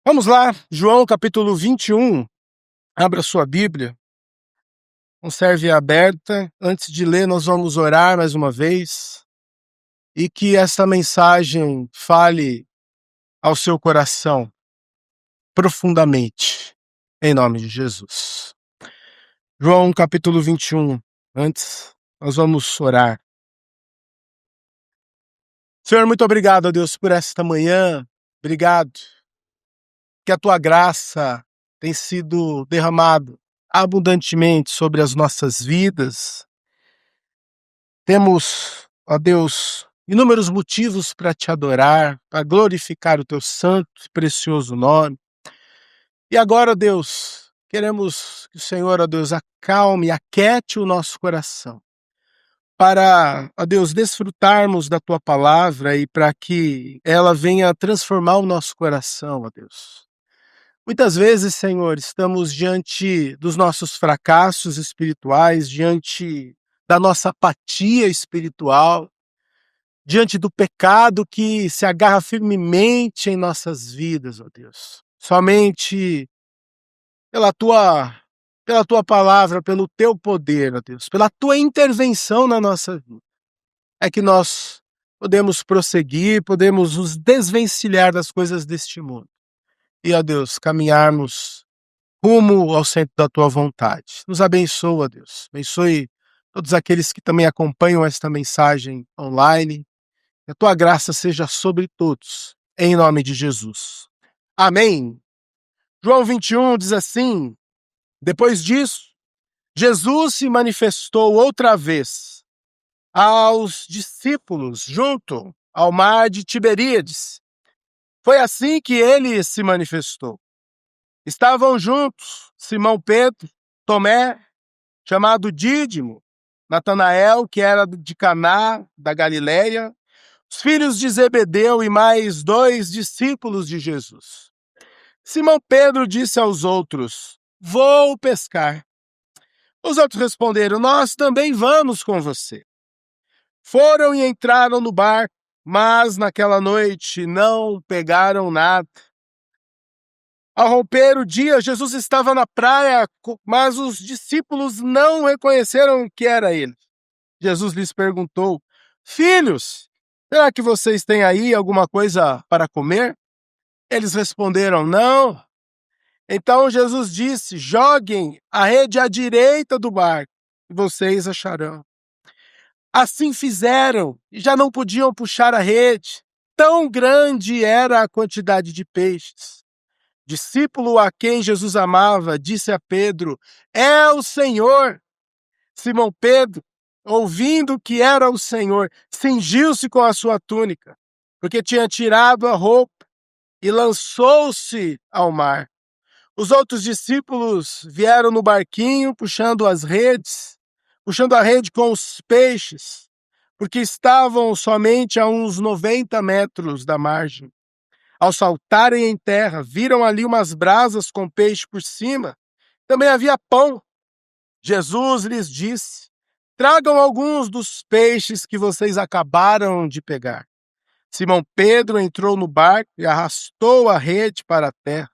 Vamos lá, João capítulo 21. Abra sua Bíblia. Conserve aberta. Antes de ler, nós vamos orar mais uma vez. E que esta mensagem fale ao seu coração profundamente, em nome de Jesus. João capítulo 21. Antes, nós vamos orar. Senhor, muito obrigado, ó Deus, por esta manhã. Obrigado que a tua graça tem sido derramada abundantemente sobre as nossas vidas. Temos, ó Deus, inúmeros motivos para te adorar, para glorificar o teu santo e precioso nome. E agora, ó Deus, queremos que o Senhor, ó Deus, acalme, aquete o nosso coração, para, ó Deus, desfrutarmos da tua palavra e para que ela venha transformar o nosso coração, ó Deus. Muitas vezes, Senhor, estamos diante dos nossos fracassos espirituais, diante da nossa apatia espiritual, diante do pecado que se agarra firmemente em nossas vidas, ó Deus. Somente pela tua palavra, pelo teu poder, ó Deus, pela tua intervenção na nossa vida, é que nós podemos prosseguir, podemos nos desvencilhar das coisas deste mundo. E, ó Deus, caminharmos rumo ao centro da tua vontade. Nos abençoa, Deus. Abençoe todos aqueles que também acompanham esta mensagem online. Que a tua graça seja sobre todos, em nome de Jesus. Amém. João 21 diz assim: depois disso, Jesus se manifestou outra vez aos discípulos junto ao mar de Tiberíades. Foi assim que ele se manifestou. Estavam juntos Simão Pedro, Tomé, chamado Dídimo, Natanael, que era de Caná, da Galileia, os filhos de Zebedeu e mais 2 discípulos de Jesus. Simão Pedro disse aos outros: vou pescar. Os outros responderam: nós também vamos com você. Foram e entraram no barco, mas naquela noite não pegaram nada. Ao romper o dia, Jesus estava na praia, mas os discípulos não reconheceram que era ele. Jesus lhes perguntou: filhos, será que vocês têm aí alguma coisa para comer? Eles responderam: não. Então Jesus disse: joguem a rede à direita do barco e vocês acharão. Assim fizeram e já não podiam puxar a rede. Tão grande era a quantidade de peixes. Discípulo a quem Jesus amava disse a Pedro: é o Senhor. Simão Pedro, ouvindo que era o Senhor, cingiu-se com a sua túnica, porque tinha tirado a roupa, e lançou-se ao mar. Os outros discípulos vieram no barquinho, puxando a rede com os peixes, porque estavam somente a uns 90 metros da margem. Ao saltarem em terra, viram ali umas brasas com peixe por cima. Também havia pão. Jesus lhes disse: tragam alguns dos peixes que vocês acabaram de pegar. Simão Pedro entrou no barco e arrastou a rede para a terra.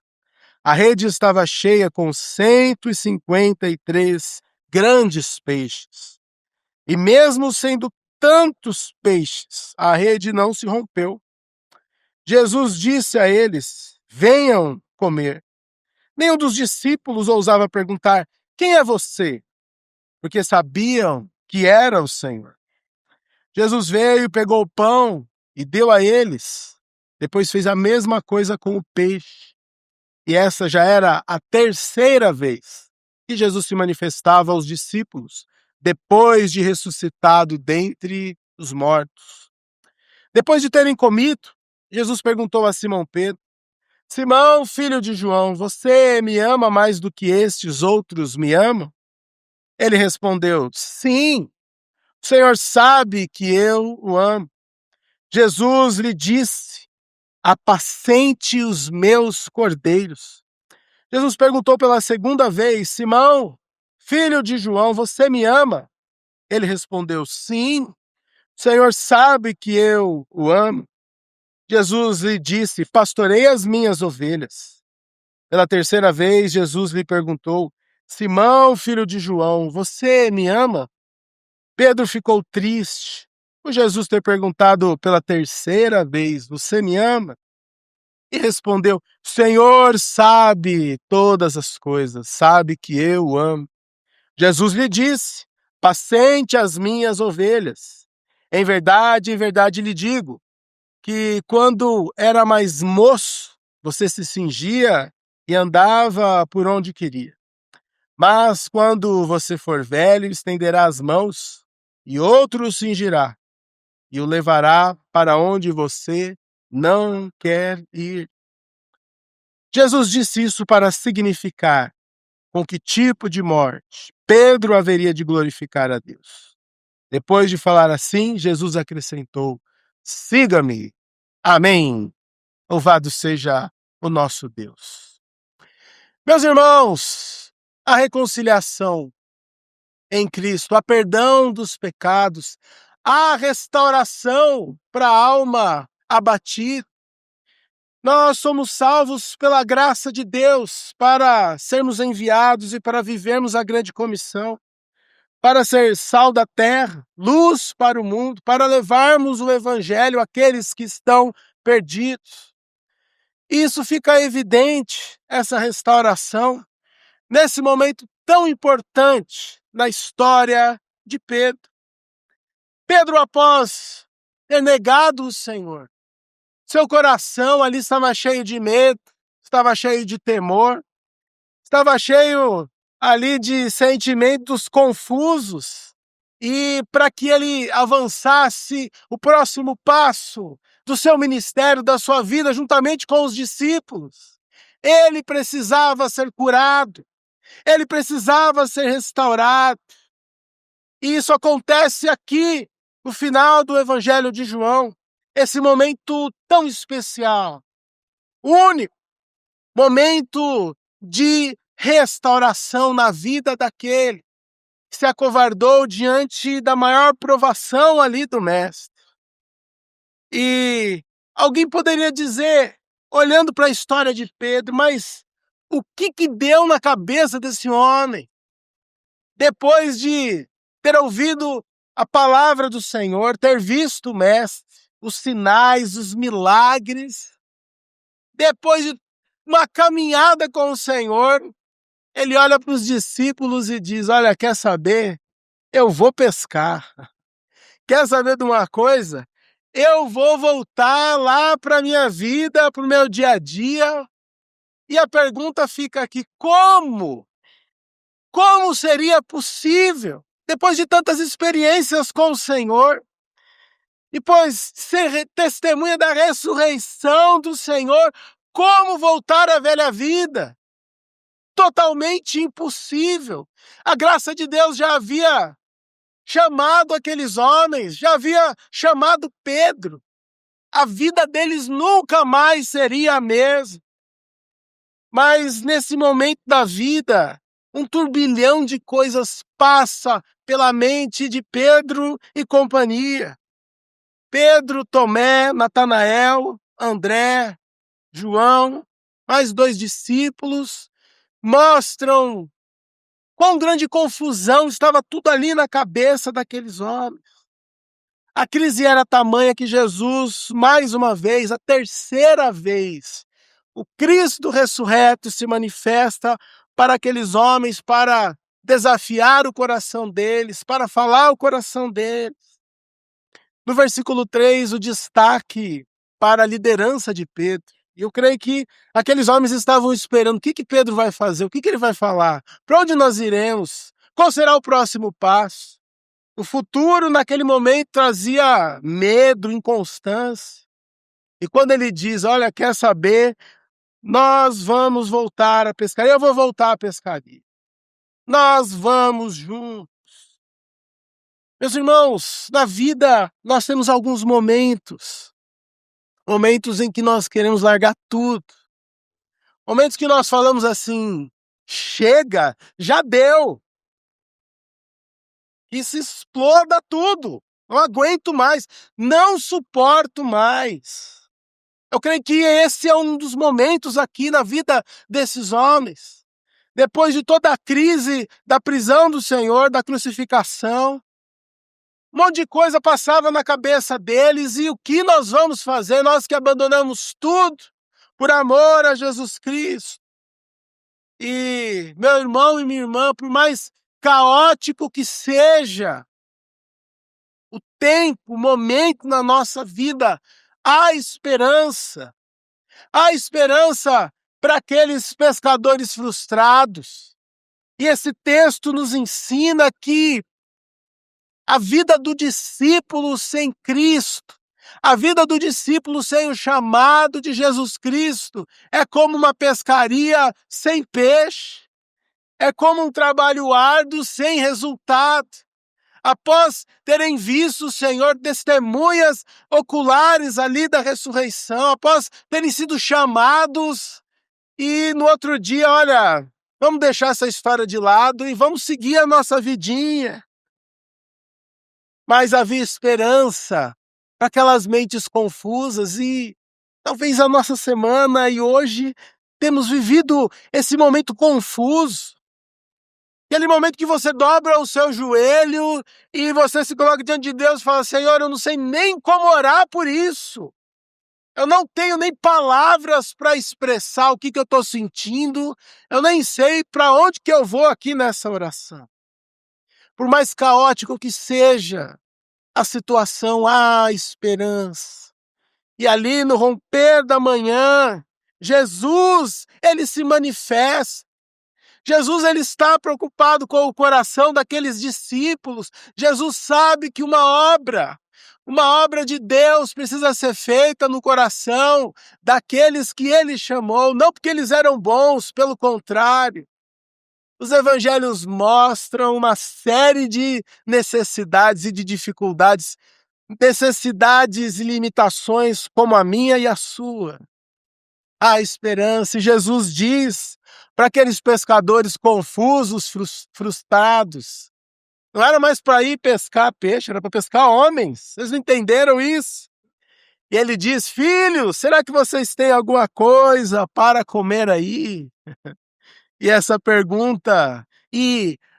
A rede estava cheia com 153 grandes peixes. E mesmo sendo tantos peixes, a rede não se rompeu. Jesus disse a eles: venham comer. Nenhum dos discípulos ousava perguntar: quem é você? Porque sabiam que era o Senhor. Jesus veio, pegou o pão e deu a eles. Depois fez a mesma coisa com o peixe. E essa já era a 3ª vez que Jesus se manifestava aos discípulos, depois de ressuscitado dentre os mortos. Depois de terem comido, Jesus perguntou a Simão Pedro: Simão, filho de João, você me ama mais do que estes outros me amam? Ele respondeu: sim, o Senhor sabe que eu o amo. Jesus lhe disse: apacente os meus cordeiros. Jesus perguntou pela 2ª vez: Simão, filho de João, você me ama? Ele respondeu: sim, o Senhor sabe que eu o amo. Jesus lhe disse: pastorei as minhas ovelhas. Pela terceira vez, Jesus lhe perguntou: Simão, filho de João, você me ama? Pedro ficou triste por Jesus ter perguntado pela terceira vez: Você me ama? E respondeu: Senhor sabe todas as coisas, sabe que eu o amo. Jesus lhe disse: Apacente as minhas ovelhas. Em verdade lhe digo que quando era mais moço, você se cingia e andava por onde queria. Mas quando você for velho, estenderá as mãos e outro o cingirá e o levará para onde você não quer ir. Jesus disse isso para significar com que tipo de morte Pedro haveria de glorificar a Deus. Depois de falar assim, Jesus acrescentou: Siga-me. Amém. Louvado seja o nosso Deus. Meus irmãos, a reconciliação em Cristo, a perdão dos pecados, a restauração para a alma abatida. Nós somos salvos pela graça de Deus para sermos enviados e para vivermos a grande comissão, para ser sal da terra, luz para o mundo, para levarmos o evangelho àqueles que estão perdidos. Isso fica evidente, essa restauração, nesse momento tão importante na história de Pedro. Pedro, após ter negado o Senhor, seu coração ali estava cheio de medo, estava cheio de temor, estava cheio ali de sentimentos confusos. E para que ele avançasse o próximo passo do seu ministério, da sua vida, juntamente com os discípulos, ele precisava ser curado, ele precisava ser restaurado. E isso acontece aqui, no final do Evangelho de João, esse momento tão especial, único, momento de restauração na vida daquele que se acovardou diante da maior provação ali do Mestre. E alguém poderia dizer, olhando para a história de Pedro, mas o que deu na cabeça desse homem? Depois de ter ouvido a palavra do Senhor, ter visto o Mestre, os sinais, os milagres, depois de uma caminhada com o Senhor, ele olha para os discípulos e diz: olha, quer saber? Eu vou pescar. Quer saber de uma coisa? Eu vou voltar lá para a minha vida, para o meu dia a dia. E a pergunta fica aqui: como? Como seria possível, depois de tantas experiências com o Senhor, depois de ser testemunha da ressurreição do Senhor, como voltar à velha vida? Totalmente impossível. A graça de Deus já havia chamado aqueles homens, já havia chamado Pedro. A vida deles nunca mais seria a mesma. Mas nesse momento da vida, um turbilhão de coisas passa pela mente de Pedro e companhia. Pedro, Tomé, Natanael, André, João, mais 2 discípulos, mostram quão grande confusão estava tudo ali na cabeça daqueles homens. A crise era tamanha que Jesus, mais uma vez, a terceira vez, o Cristo ressurreto se manifesta para aqueles homens, para desafiar o coração deles, para falar o coração deles. No versículo 3, o destaque para a liderança de Pedro. E eu creio que aqueles homens estavam esperando o que Pedro vai fazer, o que ele vai falar, para onde nós iremos, qual será o próximo passo. O futuro, naquele momento, trazia medo, inconstância. E quando ele diz, olha, quer saber, nós vamos voltar à pescaria, eu vou voltar à pescaria. Nós vamos juntos. Meus irmãos, na vida nós temos alguns momentos em que nós queremos largar tudo. Momentos que nós falamos assim, chega, já deu. E se exploda tudo. Não aguento mais, não suporto mais. Eu creio que esse é um dos momentos aqui na vida desses homens. Depois de toda a crise da prisão do Senhor, da crucificação, um monte de coisa passava na cabeça deles, e o que nós vamos fazer, nós que abandonamos tudo por amor a Jesus Cristo? E, meu irmão e minha irmã, por mais caótico que seja o tempo, o momento na nossa vida, há esperança. Há esperança para aqueles pescadores frustrados. E esse texto nos ensina que a vida do discípulo sem Cristo, a vida do discípulo sem o chamado de Jesus Cristo, é como uma pescaria sem peixe, é como um trabalho árduo sem resultado. Após terem visto o Senhor, testemunhas oculares ali da ressurreição, após terem sido chamados, e no outro dia, olha, vamos deixar essa história de lado e vamos seguir a nossa vidinha. Mas havia esperança para aquelas mentes confusas, e talvez a nossa semana e hoje temos vivido esse momento confuso. Aquele momento que você dobra o seu joelho e você se coloca diante de Deus e fala: Senhor, eu não sei nem como orar por isso. Eu não tenho nem palavras para expressar o que eu estou sentindo. Eu nem sei para onde que eu vou aqui nessa oração. Por mais caótico que seja a situação, há esperança. E ali no romper da manhã, Jesus, ele se manifesta. Jesus, ele está preocupado com o coração daqueles discípulos. Jesus sabe que uma obra de Deus precisa ser feita no coração daqueles que ele chamou, não porque eles eram bons, pelo contrário. Os evangelhos mostram uma série de necessidades e de dificuldades, necessidades e limitações como a minha e a sua. Há esperança, e Jesus diz para aqueles pescadores confusos, frustrados, não era mais para ir pescar peixe, era para pescar homens. Vocês não entenderam isso? E ele diz: filhos, será que vocês têm alguma coisa para comer aí? E essa pergunta,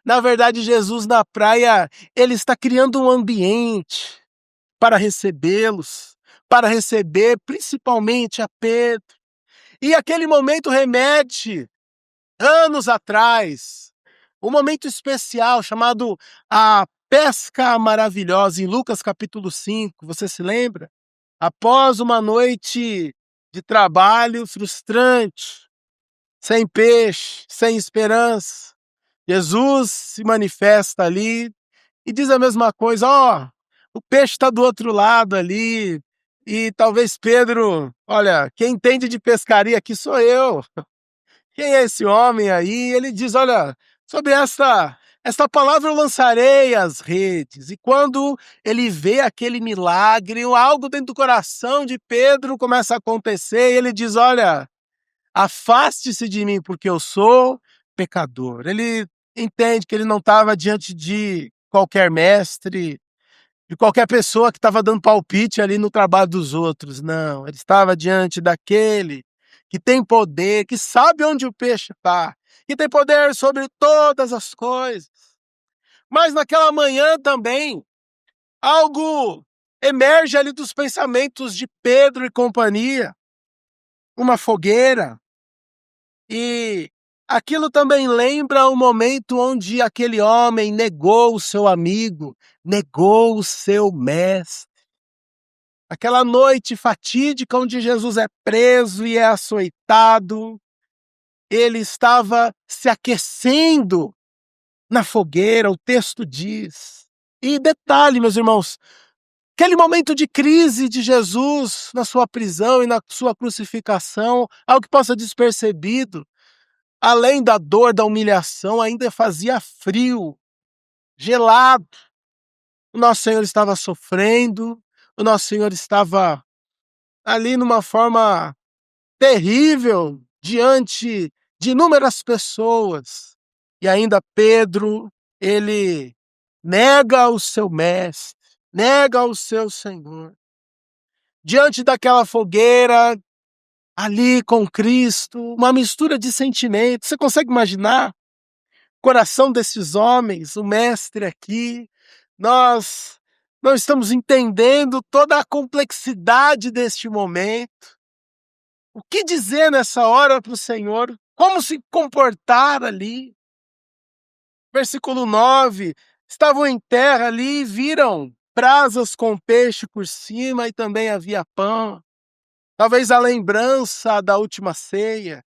na verdade, Jesus na praia, ele está criando um ambiente para recebê-los, para receber principalmente a Pedro. E aquele momento remete anos atrás, um momento especial chamado a pesca maravilhosa, em Lucas capítulo 5, você se lembra? Após uma noite de trabalho frustrante, sem peixe, sem esperança, Jesus se manifesta ali e diz a mesma coisa: ó, o peixe está do outro lado ali, e talvez Pedro, olha, quem entende de pescaria aqui sou eu. Quem é esse homem aí? Ele diz: olha, sobre esta palavra eu lançarei as redes. E quando ele vê aquele milagre, algo dentro do coração de Pedro começa a acontecer, e ele diz: olha, afaste-se de mim, porque eu sou pecador. Ele entende que ele não estava diante de qualquer mestre, de qualquer pessoa que estava dando palpite ali no trabalho dos outros. Não, ele estava diante daquele que tem poder, que sabe onde o peixe está, que tem poder sobre todas as coisas. Mas naquela manhã também, algo emerge ali dos pensamentos de Pedro e companhia, uma fogueira. E aquilo também lembra o momento onde aquele homem negou o seu amigo, negou o seu mestre. Aquela noite fatídica onde Jesus é preso e é açoitado, ele estava se aquecendo na fogueira, o texto diz. E detalhe, meus irmãos, aquele momento de crise de Jesus na sua prisão e na sua crucificação, algo que passa despercebido, além da dor, da humilhação, ainda fazia frio, gelado. O nosso Senhor estava sofrendo, o nosso Senhor estava ali numa forma terrível diante de inúmeras pessoas. E ainda Pedro, ele nega o seu mestre, nega o seu Senhor. diante daquela fogueira, ali com Cristo, uma mistura de sentimentos. Você consegue imaginar o coração desses homens, o mestre aqui? Nós não estamos entendendo toda a complexidade deste momento. O que dizer nessa hora para o Senhor? Como se comportar ali? Versículo 9: estavam em terra ali e viram brasas com peixe por cima e também havia pão. Talvez a lembrança da última ceia,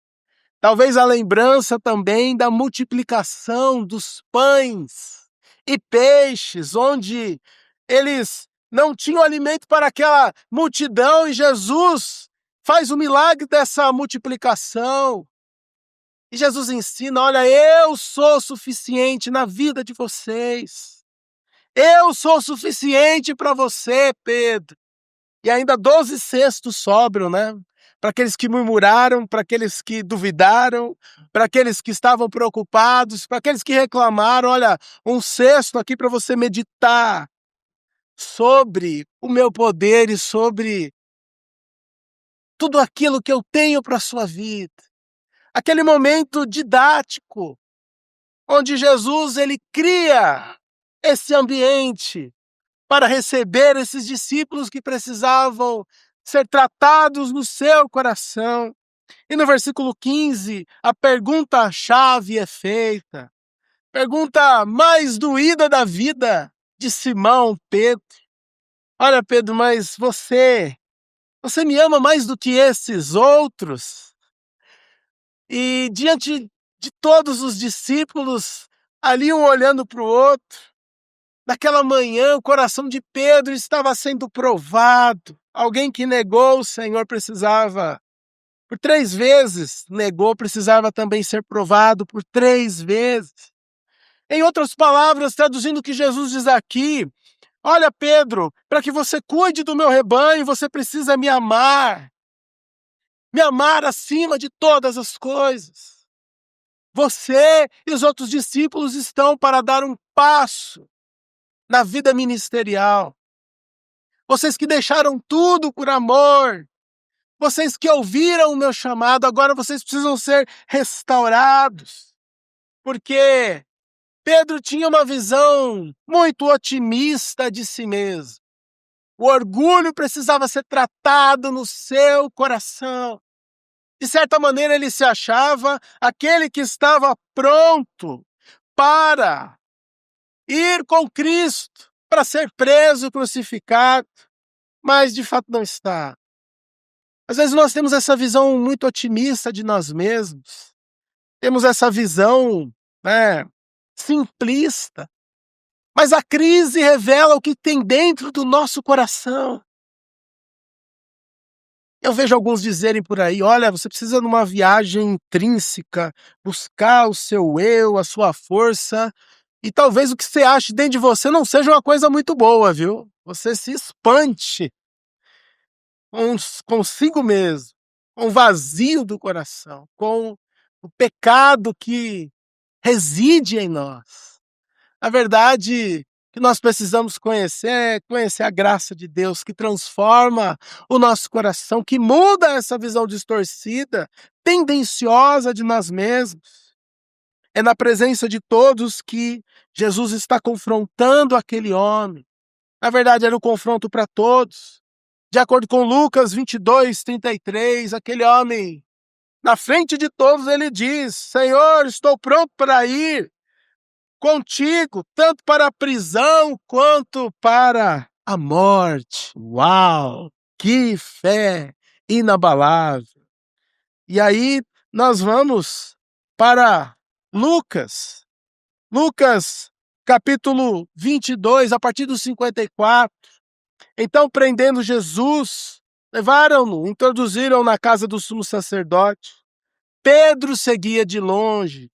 talvez a lembrança também da multiplicação dos pães e peixes, onde eles não tinham alimento para aquela multidão e Jesus faz o milagre dessa multiplicação. E Jesus ensina: olha, eu sou suficiente na vida de vocês. Eu sou suficiente para você, Pedro. E ainda 12 cestos sobram, né? Para aqueles que murmuraram, para aqueles que duvidaram, para aqueles que estavam preocupados, para aqueles que reclamaram. Olha, um cesto aqui para você meditar sobre o meu poder e sobre tudo aquilo que eu tenho para a sua vida. Aquele momento didático, onde Jesus ele cria esse ambiente para receber esses discípulos que precisavam ser tratados no seu coração. E no versículo 15, a pergunta-chave é feita. Pergunta mais doída da vida de Simão Pedro. Olha, Pedro, mas você me ama mais do que esses outros? E diante de todos os discípulos, ali um olhando para o outro, naquela manhã o coração de Pedro estava sendo provado. Alguém que negou o Senhor precisava, por 3 vezes negou, precisava também ser provado por 3 vezes. Em outras palavras, traduzindo o que Jesus diz aqui: olha, Pedro, para que você cuide do meu rebanho, você precisa me amar acima de todas as coisas. Você e os outros discípulos estão para dar um passo na vida ministerial. Vocês que deixaram tudo por amor, vocês que ouviram o meu chamado, agora vocês precisam ser restaurados. Porque Pedro tinha uma visão muito otimista de si mesmo. O orgulho precisava ser tratado no seu coração. De certa maneira, ele se achava aquele que estava pronto para ir com Cristo, para ser preso, crucificado, mas de fato não está. Às vezes nós temos essa visão muito otimista de nós mesmos, temos essa visão, né, simplista, mas a crise revela o que tem dentro do nosso coração. Eu vejo alguns dizerem por aí: olha, você precisa de uma viagem intrínseca, buscar o seu eu, a sua força, e talvez o que você ache dentro de você não seja uma coisa muito boa, viu? Você se espante consigo mesmo, com o vazio do coração, com o pecado que reside em nós. A verdade que nós precisamos conhecer é conhecer a graça de Deus que transforma o nosso coração, que muda essa visão distorcida, tendenciosa de nós mesmos. É na presença de todos que Jesus está confrontando aquele homem. Na verdade, era um confronto para todos. De acordo com Lucas 22:33, aquele homem, na frente de todos, ele diz: Senhor, estou pronto para ir contigo, tanto para a prisão quanto para a morte. Uau! Que fé inabalável! E aí nós vamos para Lucas. Lucas, capítulo 22, a partir do 54. Então, prendendo Jesus, levaram-no, introduziram na casa do sumo sacerdote. Pedro seguia de longe.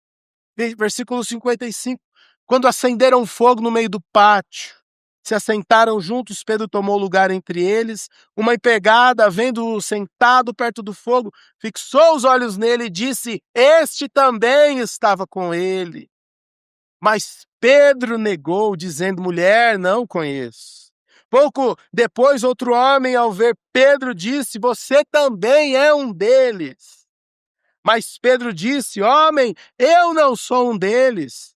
Versículo 55. Quando acenderam fogo no meio do pátio, se assentaram juntos, Pedro tomou lugar entre eles. Uma empregada, vendo-o sentado perto do fogo, fixou os olhos nele e disse: este também estava com ele. Mas Pedro negou, dizendo: mulher, não conheço. Pouco depois, outro homem, ao ver Pedro, disse: você também é um deles. Mas Pedro disse: homem, eu não sou um deles.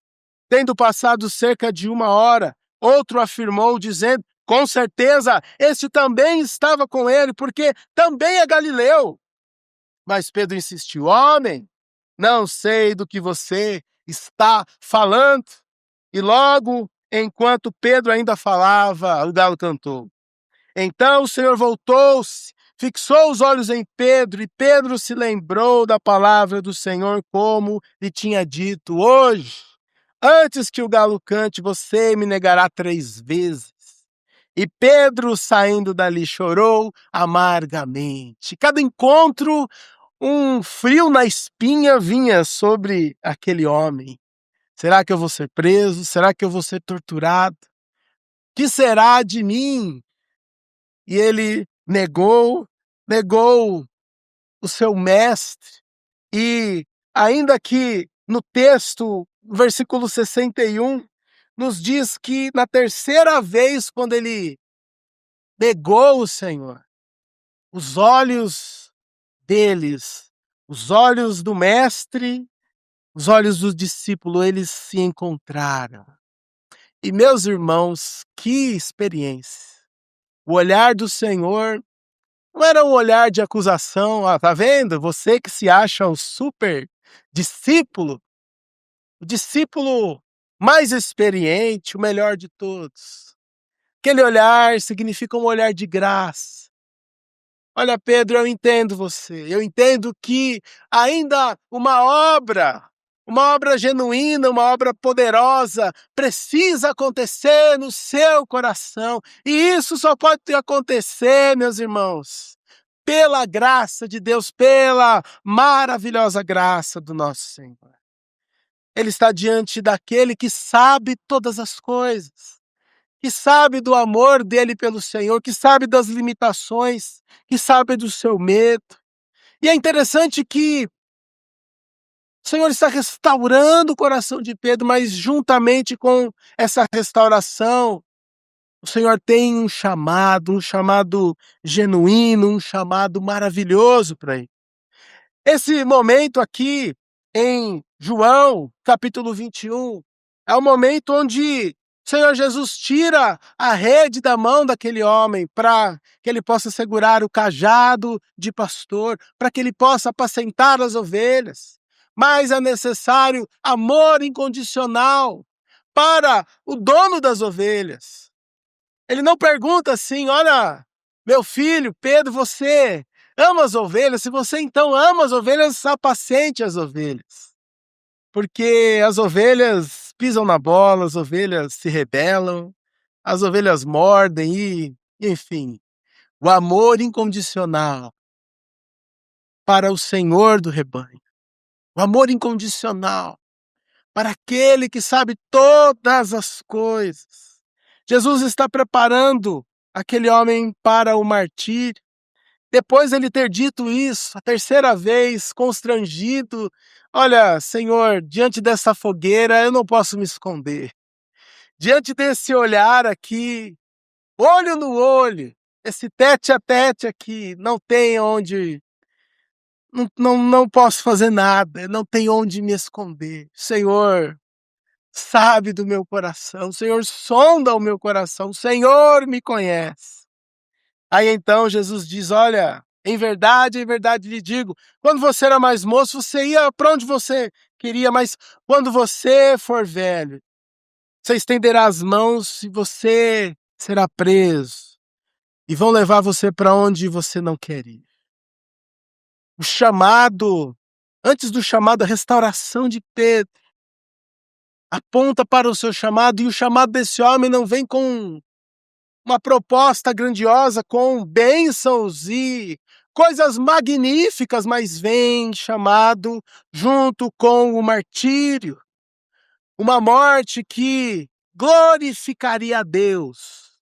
Tendo passado cerca de 1 hora, outro afirmou, dizendo: com certeza, este também estava com ele, porque também é galileu. Mas Pedro insistiu: homem, não sei do que você está falando. E logo, enquanto Pedro ainda falava, o galo cantou. Então o Senhor voltou-se, fixou os olhos em Pedro, e Pedro se lembrou da palavra do Senhor, como lhe tinha dito: hoje, antes que o galo cante, você me negará 3 vezes. E Pedro, saindo dali, chorou amargamente. Cada encontro, um frio na espinha vinha sobre aquele homem. Será que eu vou ser preso? Será que eu vou ser torturado? Que será de mim? E ele negou o seu mestre. E ainda que no texto, versículo 61, nos diz que na terceira vez, quando ele negou o Senhor, os olhos deles, os olhos do mestre, os olhos do discípulo, eles se encontraram. E meus irmãos, que experiência! O olhar do Senhor não era um olhar de acusação. Ah, tá vendo? Você que se acha o super discípulo, o discípulo mais experiente, o melhor de todos. Aquele olhar significa um olhar de graça. Olha, Pedro, eu entendo você. Eu entendo que ainda uma obra genuína, uma obra poderosa, precisa acontecer no seu coração. E isso só pode acontecer, meus irmãos, pela graça de Deus, pela maravilhosa graça do nosso Senhor. Ele está diante daquele que sabe todas as coisas, que sabe do amor dele pelo Senhor, que sabe das limitações, que sabe do seu medo. E é interessante que o Senhor está restaurando o coração de Pedro, mas juntamente com essa restauração, o Senhor tem um chamado genuíno, um chamado maravilhoso para ele. Esse momento aqui em João, capítulo 21, é o momento onde o Senhor Jesus tira a rede da mão daquele homem para que ele possa segurar o cajado de pastor, para que ele possa apacentar as ovelhas. Mas é necessário amor incondicional para o dono das ovelhas. Ele não pergunta assim: olha, meu filho, Pedro, você ama as ovelhas? Se você então ama as ovelhas, apacente as ovelhas. Porque as ovelhas pisam na bola, as ovelhas se rebelam, as ovelhas mordem enfim, o amor incondicional para o Senhor do rebanho. O amor incondicional para aquele que sabe todas as coisas. Jesus está preparando aquele homem para o martírio. Depois de ele ter dito isso, a terceira vez, constrangido: olha, Senhor, diante dessa fogueira eu não posso me esconder. Diante desse olhar aqui, olho no olho, esse tete a tete aqui, não tem onde, não posso fazer nada, não tem onde me esconder. Senhor, sabe do meu coração, o Senhor sonda o meu coração, o Senhor me conhece. Aí então Jesus diz: olha, em verdade lhe digo, quando você era mais moço, você ia para onde você queria, mas quando você for velho, você estenderá as mãos e você será preso. E vão levar você para onde você não quer ir. O chamado, antes do chamado, a restauração de Pedro, aponta para o seu chamado, e o chamado desse homem não vem com uma proposta grandiosa, com bênçãos e coisas magníficas, mas vem chamado junto com o martírio, uma morte que glorificaria a Deus.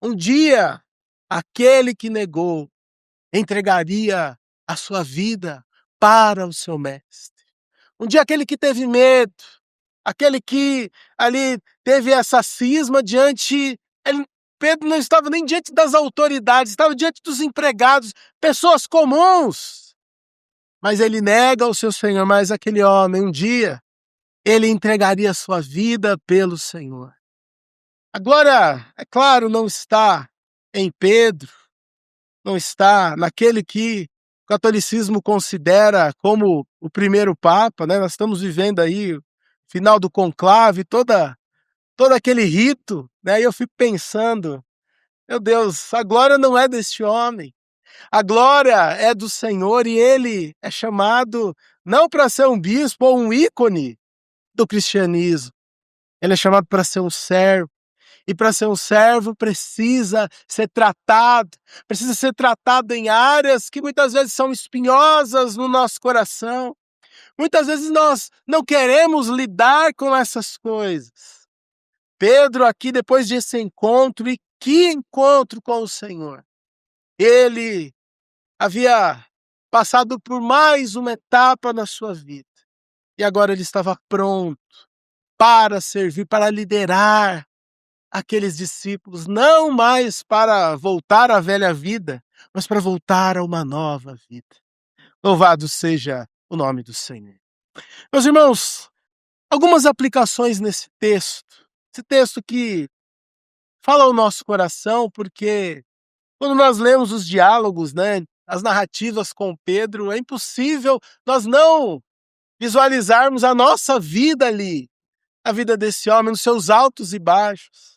Um dia, aquele que negou entregaria a sua vida para o seu mestre. Um dia, aquele que teve medo, aquele que ali teve essa cisma diante, ele Pedro não estava nem diante das autoridades, estava diante dos empregados, pessoas comuns. Mas ele nega o seu Senhor, mas aquele homem, um dia, ele entregaria a sua vida pelo Senhor. A glória, é claro, não está em Pedro, não está naquele que o catolicismo considera como o primeiro Papa, né? Nós estamos vivendo aí o final do conclave, todo aquele rito, né? E eu fico pensando, meu Deus, a glória não é deste homem, a glória é do Senhor e ele é chamado não para ser um bispo ou um ícone do cristianismo, ele é chamado para ser um servo. E para ser um servo precisa ser tratado em áreas que muitas vezes são espinhosas no nosso coração. Muitas vezes nós não queremos lidar com essas coisas. Pedro aqui, depois desse encontro, e que encontro com o Senhor! Ele havia passado por mais uma etapa na sua vida. E agora ele estava pronto para servir, para liderar aqueles discípulos, não mais para voltar à velha vida, mas para voltar a uma nova vida. Louvado seja o nome do Senhor. Meus irmãos, algumas aplicações nesse texto. Esse texto que fala ao nosso coração, porque quando nós lemos os diálogos, né, as narrativas com Pedro, é impossível nós não visualizarmos a nossa vida ali, a vida desse homem, nos seus altos e baixos.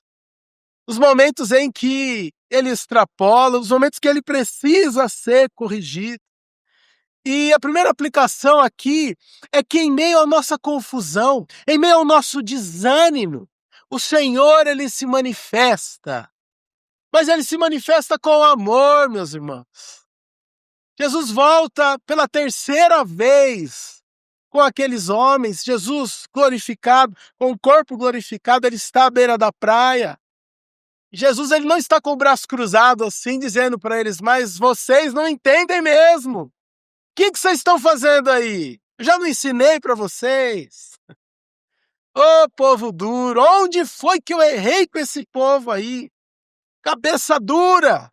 Os momentos em que ele extrapola, os momentos que ele precisa ser corrigido. E a primeira aplicação aqui é que em meio à nossa confusão, em meio ao nosso desânimo, o Senhor, ele se manifesta. Mas ele se manifesta com amor, meus irmãos. Jesus volta pela terceira vez com aqueles homens, Jesus glorificado, com o corpo glorificado, ele está à beira da praia. Jesus, ele não está com o braço cruzado assim, dizendo para eles, mas vocês não entendem mesmo. O que vocês estão fazendo aí? Eu já não ensinei para vocês. Ô povo duro, onde foi que eu errei com esse povo aí? Cabeça dura.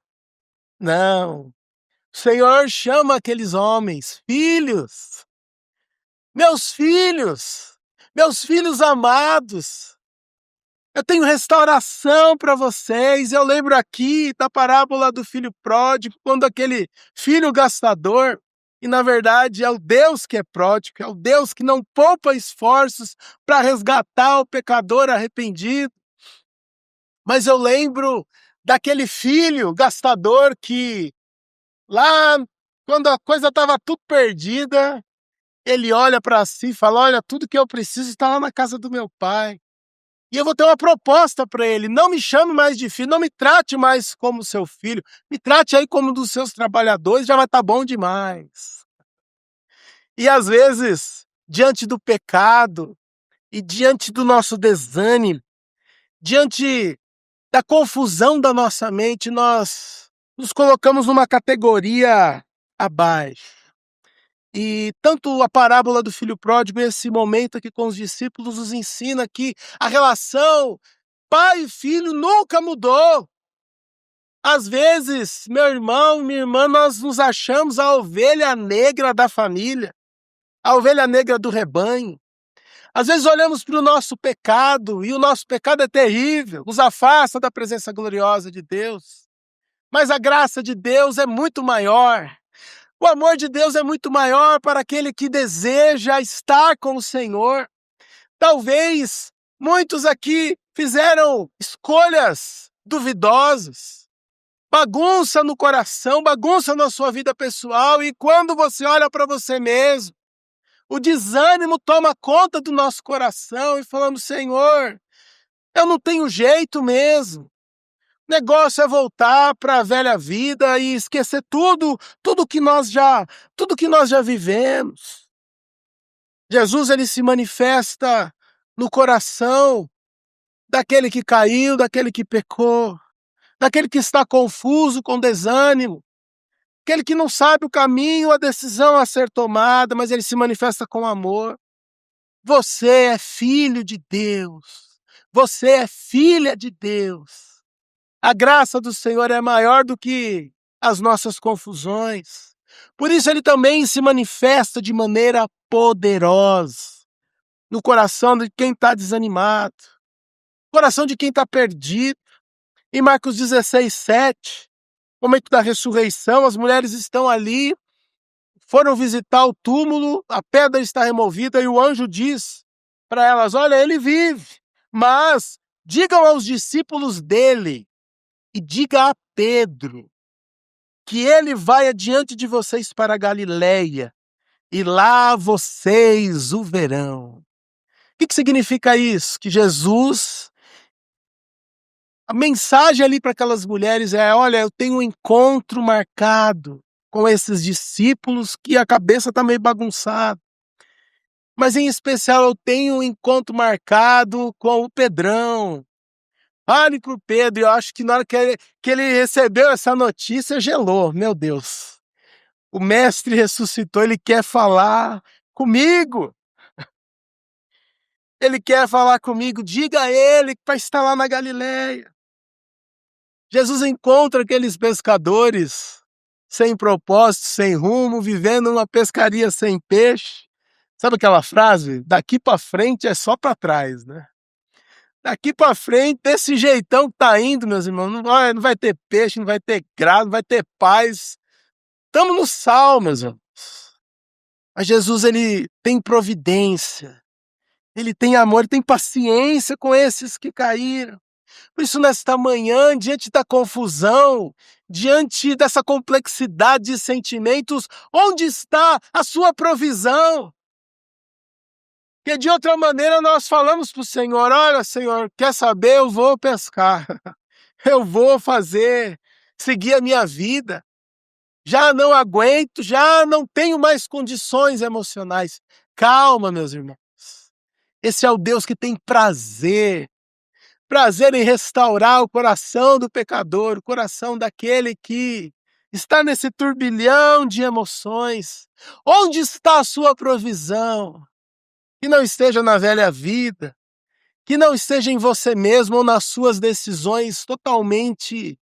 Não. O Senhor chama aqueles homens, filhos. Meus filhos amados. Eu tenho restauração para vocês. Eu lembro aqui da parábola do filho pródigo, quando aquele filho gastador, e na verdade é o Deus que é pródigo, é o Deus que não poupa esforços para resgatar o pecador arrependido. Mas eu lembro daquele filho gastador que lá, quando a coisa estava tudo perdida, ele olha para si e fala, olha, tudo que eu preciso está lá na casa do meu pai. E eu vou ter uma proposta para ele, não me chame mais de filho, não me trate mais como seu filho, me trate aí como um dos seus trabalhadores, já vai estar bom demais. E às vezes, diante do pecado e diante do nosso desânimo, diante da confusão da nossa mente, nós nos colocamos numa categoria abaixo. E tanto a parábola do filho pródigo, esse momento aqui com os discípulos, nos ensina que a relação pai e filho nunca mudou. Às vezes, meu irmão, minha irmã, nós nos achamos a ovelha negra da família, a ovelha negra do rebanho. Às vezes olhamos para o nosso pecado, e o nosso pecado é terrível, nos afasta da presença gloriosa de Deus. Mas a graça de Deus é muito maior. O amor de Deus é muito maior para aquele que deseja estar com o Senhor. Talvez muitos aqui fizeram escolhas duvidosas, bagunça no coração, bagunça na sua vida pessoal, e quando você olha para você mesmo, o desânimo toma conta do nosso coração e falamos, Senhor, eu não tenho jeito mesmo. O negócio é voltar para a velha vida e esquecer tudo que nós já vivemos. Jesus, ele se manifesta no coração daquele que caiu, daquele que pecou, daquele que está confuso, com desânimo, aquele que não sabe o caminho, a decisão a ser tomada, mas ele se manifesta com amor. Você é filho de Deus, você é filha de Deus. A graça do Senhor é maior do que as nossas confusões. Por isso ele também se manifesta de maneira poderosa no coração de quem está desanimado, no coração de quem está perdido. Em Marcos 16:7, momento da ressurreição, as mulheres estão ali, foram visitar o túmulo, a pedra está removida e o anjo diz para elas: olha, ele vive, mas digam aos discípulos dele e diga a Pedro que ele vai adiante de vocês para a Galileia e lá vocês o verão. O que significa isso? Que Jesus, a mensagem ali para aquelas mulheres é: olha, eu tenho um encontro marcado com esses discípulos que a cabeça está meio bagunçada. Mas em especial eu tenho um encontro marcado com o Pedrão. Fale para o Pedro. Eu acho que na hora que ele recebeu essa notícia, gelou. Meu Deus, o mestre ressuscitou, ele quer falar comigo. Ele quer falar comigo, diga a ele para estar lá na Galileia. Jesus encontra aqueles pescadores sem propósito, sem rumo, vivendo uma pescaria sem peixe. Sabe aquela frase? Daqui para frente é só para trás, né? Daqui para frente, desse jeitão que tá indo, meus irmãos, não vai ter peixe, não vai ter grado, não vai ter paz. Estamos no sal, meus irmãos. Mas Jesus, ele tem providência, ele tem amor, ele tem paciência com esses que caíram. Por isso, nesta manhã, diante da confusão, diante dessa complexidade de sentimentos, onde está a sua provisão? Porque de outra maneira nós falamos para o Senhor: olha, Senhor, quer saber? Eu vou pescar, eu vou seguir a minha vida. Já não aguento, já não tenho mais condições emocionais. Calma, meus irmãos. Esse é o Deus que tem prazer em restaurar o coração do pecador, o coração daquele que está nesse turbilhão de emoções. Onde está a sua provisão? Que não esteja na velha vida, que não esteja em você mesmo ou nas suas decisões totalmente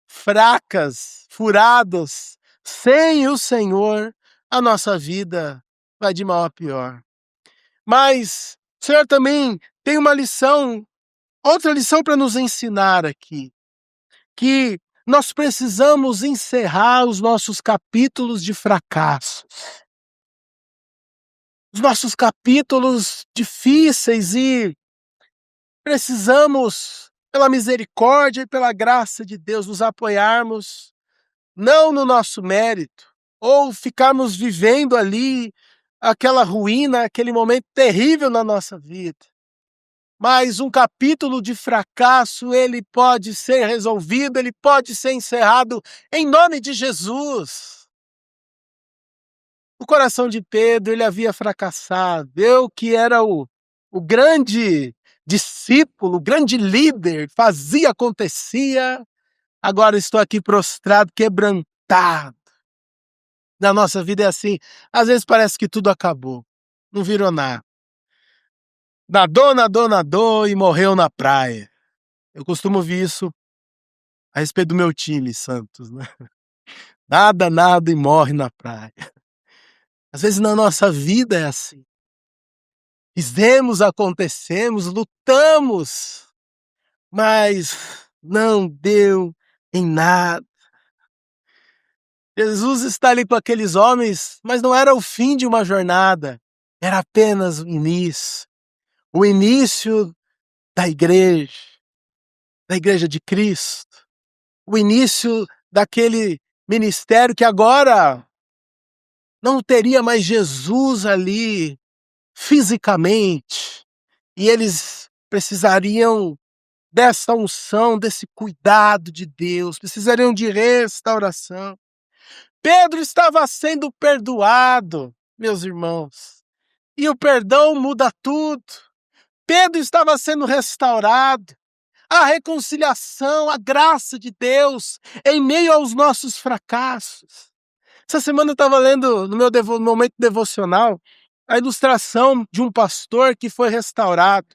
fracas, furadas. Sem o Senhor, a nossa vida vai de mal a pior. Mas o Senhor também tem uma lição, outra lição para nos ensinar aqui, que nós precisamos encerrar os nossos capítulos de fracassos, os nossos capítulos difíceis, e precisamos, pela misericórdia e pela graça de Deus, nos apoiarmos não no nosso mérito, ou ficarmos vivendo ali aquela ruína, aquele momento terrível na nossa vida. Mas um capítulo de fracasso, ele pode ser resolvido, ele pode ser encerrado em nome de Jesus. O coração de Pedro, ele havia fracassado. Eu, que era o grande discípulo, o grande líder, fazia, acontecia, agora estou aqui prostrado, quebrantado. Na nossa vida é assim, às vezes parece que tudo acabou, não virou nada. Nadou e morreu na praia. Eu costumo ouvir isso a respeito do meu time, Santos, né? Nada e morre na praia. Às vezes na nossa vida é assim. Fizemos, acontecemos, lutamos, mas não deu em nada. Jesus está ali com aqueles homens, mas não era o fim de uma jornada, era apenas o início da igreja de Cristo, o início daquele ministério que agora não teria mais Jesus ali fisicamente, e eles precisariam dessa unção, desse cuidado de Deus, precisariam de restauração. Pedro estava sendo perdoado, meus irmãos, e o perdão muda tudo. Pedro estava sendo restaurado, a reconciliação, a graça de Deus em meio aos nossos fracassos. Essa semana eu estava lendo no meu momento devocional a ilustração de um pastor que foi restaurado.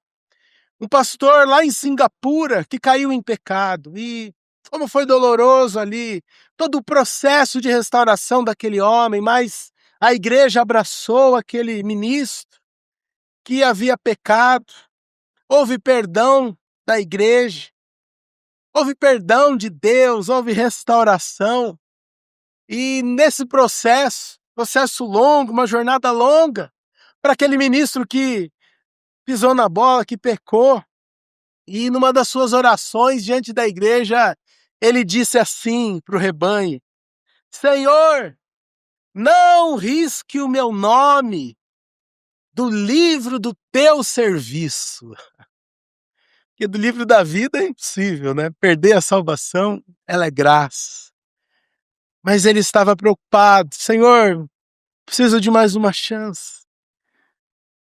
Um pastor lá em Singapura que caiu em pecado, e como foi doloroso ali todo o processo de restauração daquele homem, mas a igreja abraçou aquele ministro que havia pecado, houve perdão da igreja, houve perdão de Deus, houve restauração. E nesse processo longo, uma jornada longa, para aquele ministro que pisou na bola, que pecou, e numa das suas orações diante da igreja, ele disse assim para o rebanho: Senhor, não risque o meu nome do livro do teu serviço. Porque do livro da vida é impossível, né? Perder a salvação, ela é graça. Mas ele estava preocupado: Senhor, preciso de mais uma chance.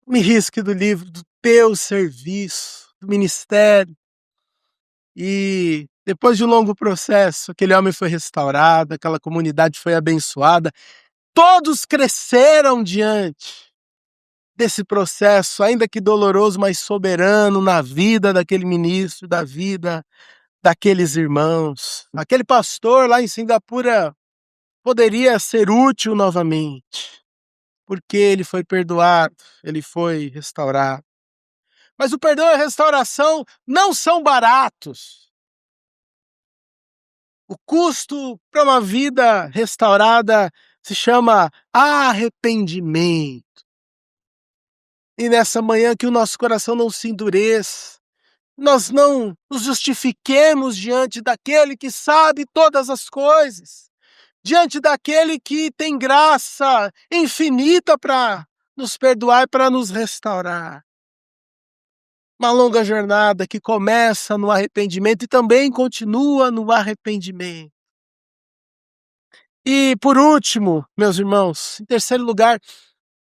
Me risque do livro do teu serviço, do ministério. E depois de um longo processo, aquele homem foi restaurado, aquela comunidade foi abençoada. Todos cresceram diante desse processo, ainda que doloroso, mas soberano na vida daquele ministro, da vida daqueles irmãos. Aquele pastor lá em Singapura poderia ser útil novamente, porque ele foi perdoado, ele foi restaurado. Mas o perdão e a restauração não são baratos. O custo para uma vida restaurada se chama arrependimento. E nessa manhã que o nosso coração não se endureça, nós não nos justifiquemos diante daquele que sabe todas as coisas, diante daquele que tem graça infinita para nos perdoar e para nos restaurar. Uma longa jornada que começa no arrependimento e também continua no arrependimento. E por último, meus irmãos, em terceiro lugar,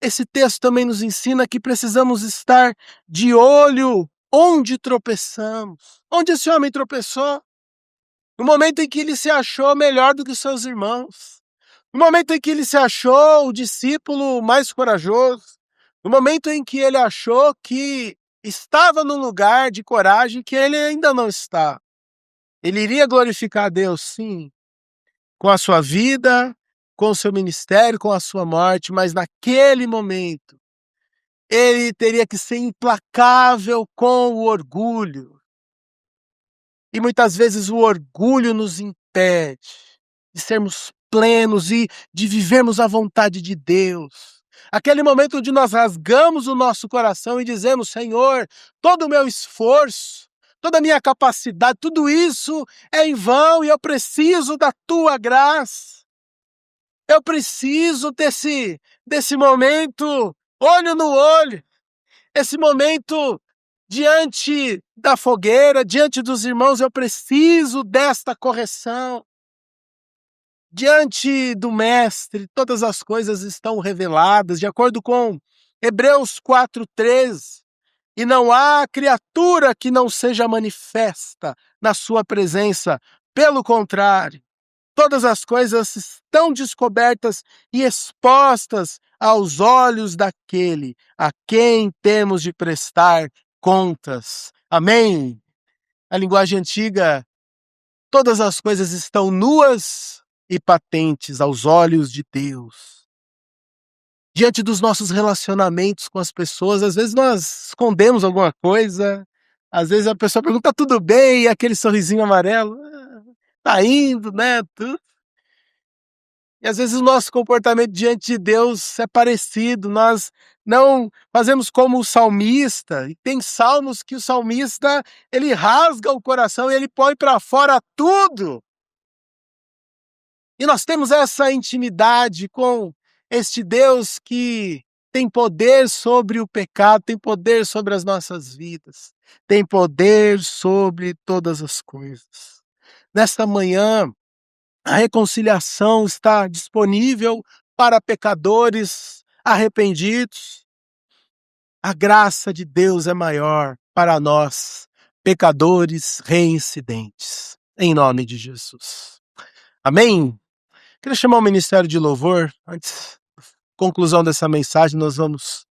esse texto também nos ensina que precisamos estar de olho onde tropeçamos. Onde esse homem tropeçou? No momento em que ele se achou melhor do que os seus irmãos. No momento em que ele se achou o discípulo mais corajoso. No momento em que ele achou que estava num lugar de coragem que ele ainda não está. Ele iria glorificar a Deus, sim, com a sua vida, com o seu ministério, com a sua morte, mas naquele momento ele teria que ser implacável com o orgulho. E muitas vezes o orgulho nos impede de sermos plenos e de vivermos a vontade de Deus. Aquele momento onde nós rasgamos o nosso coração e dizemos: Senhor, todo o meu esforço, toda a minha capacidade, tudo isso é em vão e eu preciso da tua graça. Eu preciso desse momento olho no olho, esse momento diante da fogueira, diante dos irmãos, eu preciso desta correção. Diante do Mestre, todas as coisas estão reveladas, de acordo com Hebreus 4:13. E não há criatura que não seja manifesta na sua presença. Pelo contrário, todas as coisas estão descobertas e expostas aos olhos daquele a quem temos de prestar contas. Amém? A linguagem antiga, todas as coisas estão nuas e patentes aos olhos de Deus. Diante dos nossos relacionamentos com as pessoas, às vezes nós escondemos alguma coisa, às vezes a pessoa pergunta: tá tudo bem? E aquele sorrisinho amarelo, tá indo, né? Tudo. E às vezes o nosso comportamento diante de Deus é parecido, nós não fazemos como o salmista, e tem salmos que o salmista, ele rasga o coração e ele põe para fora tudo. E nós temos essa intimidade com este Deus que tem poder sobre o pecado, tem poder sobre as nossas vidas, tem poder sobre todas as coisas. Nesta manhã, a reconciliação está disponível para pecadores arrependidos. A graça de Deus é maior para nós, pecadores reincidentes. Em nome de Jesus. Amém? Queria chamar o Ministério de Louvor. Antes da conclusão dessa mensagem, nós vamos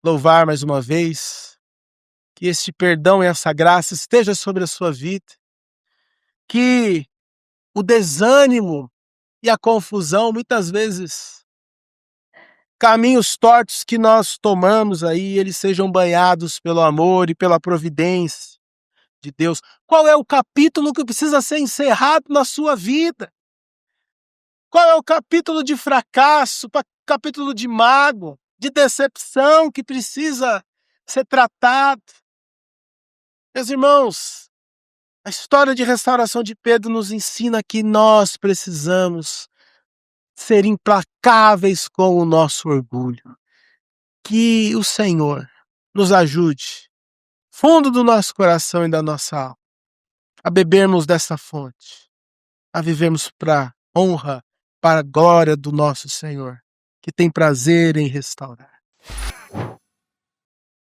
louvar mais uma vez. que esse perdão e essa graça esteja sobre a sua vida, que o desânimo e a confusão, muitas vezes, caminhos tortos que nós tomamos aí, eles sejam banhados pelo amor e pela providência de Deus. Qual é o capítulo que precisa ser encerrado na sua vida? Qual é o capítulo de fracasso, capítulo de mágoa, de decepção que precisa ser tratado? Meus irmãos, a história de restauração de Pedro nos ensina que nós precisamos ser implacáveis com o nosso orgulho. Que o Senhor nos ajude, fundo do nosso coração e da nossa alma, a bebermos dessa fonte, a vivermos para honra, para a glória do nosso Senhor, que tem prazer em restaurar.